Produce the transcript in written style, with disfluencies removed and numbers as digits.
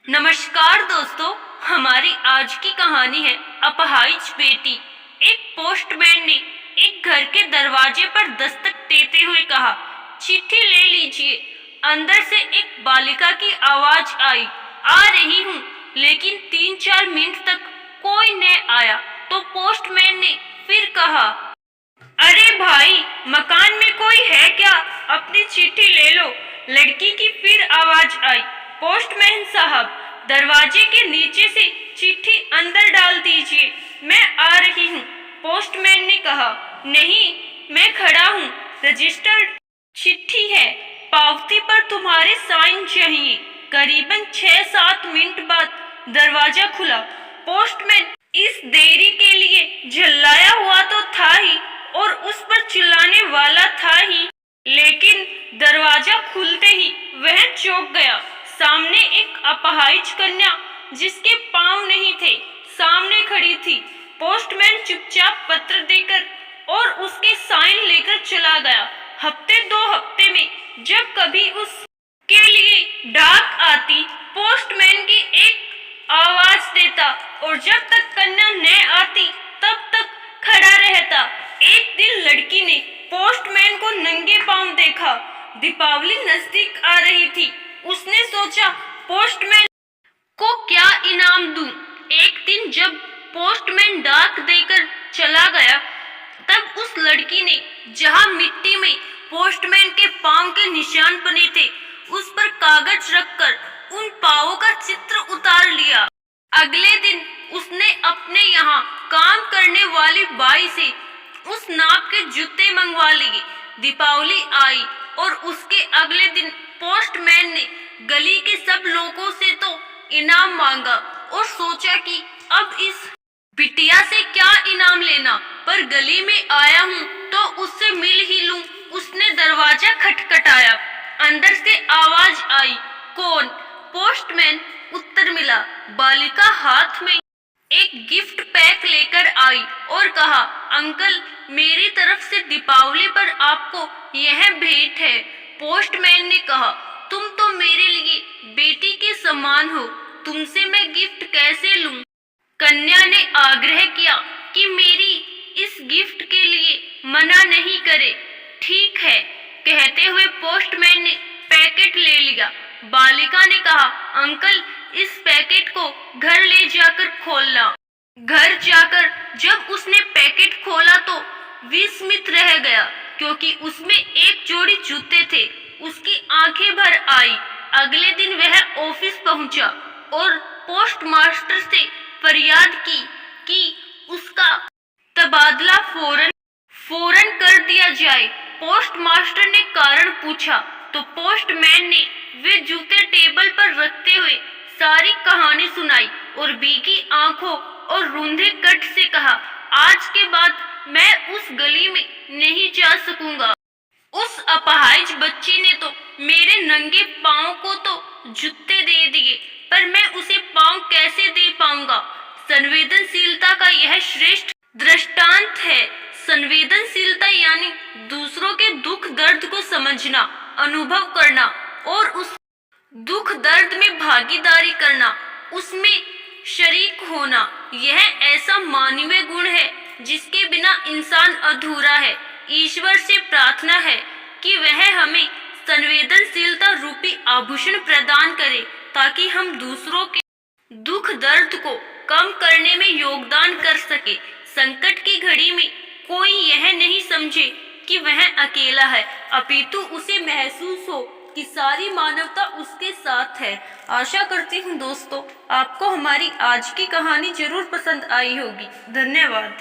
नमस्कार दोस्तों, हमारी आज की कहानी है अपाहिज बेटी। एक पोस्टमैन ने एक घर के दरवाजे पर दस्तक देते हुए कहा, चिट्ठी ले लीजिए। अंदर से एक बालिका की आवाज आई, आ रही हूँ। लेकिन 3-4 मिनट तक कोई न आया तो पोस्टमैन ने फिर कहा, अरे भाई, मकान में कोई है क्या? अपनी चिट्ठी ले लो। लड़की की फिर आवाज आई, पोस्टमैन साहब, दरवाजे के नीचे से चिट्ठी अंदर डाल दीजिए, मैं आ रही हूँ। पोस्टमैन ने कहा, नहीं, मैं खड़ा हूँ, रजिस्टर्ड चिट्ठी है, पावती पर तुम्हारे साइन चाहिए। करीबन 6-7 मिनट बाद दरवाजा खुला। पोस्टमैन इस देरी के लिए झल्लाया हुआ तो था ही और उस पर चिल्लाने वाला था ही, लेकिन दरवाजा खुलते ही वह चौंक गया। सामने एक अपाहिज कन्या, जिसके पांव नहीं थे, सामने खड़ी थी। पोस्टमैन चुपचाप पत्र देकर और उसके साइन लेकर चला गया। 1-2 हफ्ते में जब कभी उसके लिए डाक आती, पोस्टमैन की एक आवाज देता और जब तक कन्या न आती तब तक खड़ा रहता। एक दिन लड़की ने पोस्टमैन को नंगे पांव देखा। दीपावली नजदीक आ रही थी। उसने सोचा, पोस्टमैन को क्या इनाम दूं। एक दिन जब पोस्टमैन डाक देकर चला गया, तब उस लड़की ने जहां मिट्टी में पोस्टमैन के पांव के निशान बने थे, उस पर कागज रखकर उन पांवों का चित्र उतार लिया। अगले दिन उसने अपने यहाँ काम करने वाली बाई से उस नाप के जूते मंगवा लिए। दीपावली आई और उसके अगले दिन पोस्टमैन ने गली के सब लोगों से तो इनाम मांगा और सोचा कि अब इस बिटिया से क्या इनाम लेना, पर गली में आया हूँ तो उससे मिल ही लूं। उसने दरवाजा खटखटाया। अंदर से आवाज आई, कौन? पोस्टमैन उत्तर मिला। बालिका हाथ में एक गिफ्ट पैक लेकर आई और कहा, अंकल, मेरी तरफ से दीपावली पर आपको यह भेंट है। पोस्टमैन ने कहा, तुम तो मेरे लिए बेटी के समान हो, तुमसे मैं गिफ्ट कैसे लूं? कन्या ने आग्रह किया कि मेरी इस गिफ्ट के लिए मना नहीं करे। ठीक है, कहते हुए पोस्टमैन ने पैकेट ले लिया। बालिका ने कहा, अंकल, इस पैकेट को घर ले जाकर खोलना। घर जाकर जब उसने पैकेट खोला तो विस्मित रह गया, क्योंकि उसमें एक जोड़ी जूते थे। उसकी आंखें भर आई। अगले दिन वह ऑफिस पहुंचा और पोस्टमास्टर से फरियाद की कि उसका तबादला फौरन कर दिया जाए। पोस्टमास्टर ने कारण पूछा तो पोस्टमैन ने वे जूते टेबल पर रखते हुए सारी कहानी सुनाई और भीगी आंखों और रूंधे कट से कहा, आज के बाद मैं उस गली में नहीं जा सकूंगा। उस अपाहिज बच्ची ने तो मेरे नंगे पांव को तो जूते दे दिए, पर मैं उसे पांव कैसे दे पाऊंगा? संवेदनशीलता का यह श्रेष्ठ दृष्टांत है। संवेदनशीलता यानी दूसरों के दुख दर्द को समझना, अनुभव करना और उस दुख दर्द में भागीदारी करना, उसमें शरीक होना। यह ऐसा मानवीय गुण है जिसके बिना इंसान अधूरा है। ईश्वर से प्रार्थना है कि वह हमें संवेदनशीलता रूपी आभूषण प्रदान करे, ताकि हम दूसरों के दुख दर्द को कम करने में योगदान कर सके। संकट की घड़ी में कोई यह नहीं समझे कि वह अकेला है, अपितु उसे महसूस हो कि सारी मानवता उसके साथ है। आशा करती हूँ दोस्तों, आपको हमारी आज की कहानी जरूर पसंद आई होगी। धन्यवाद।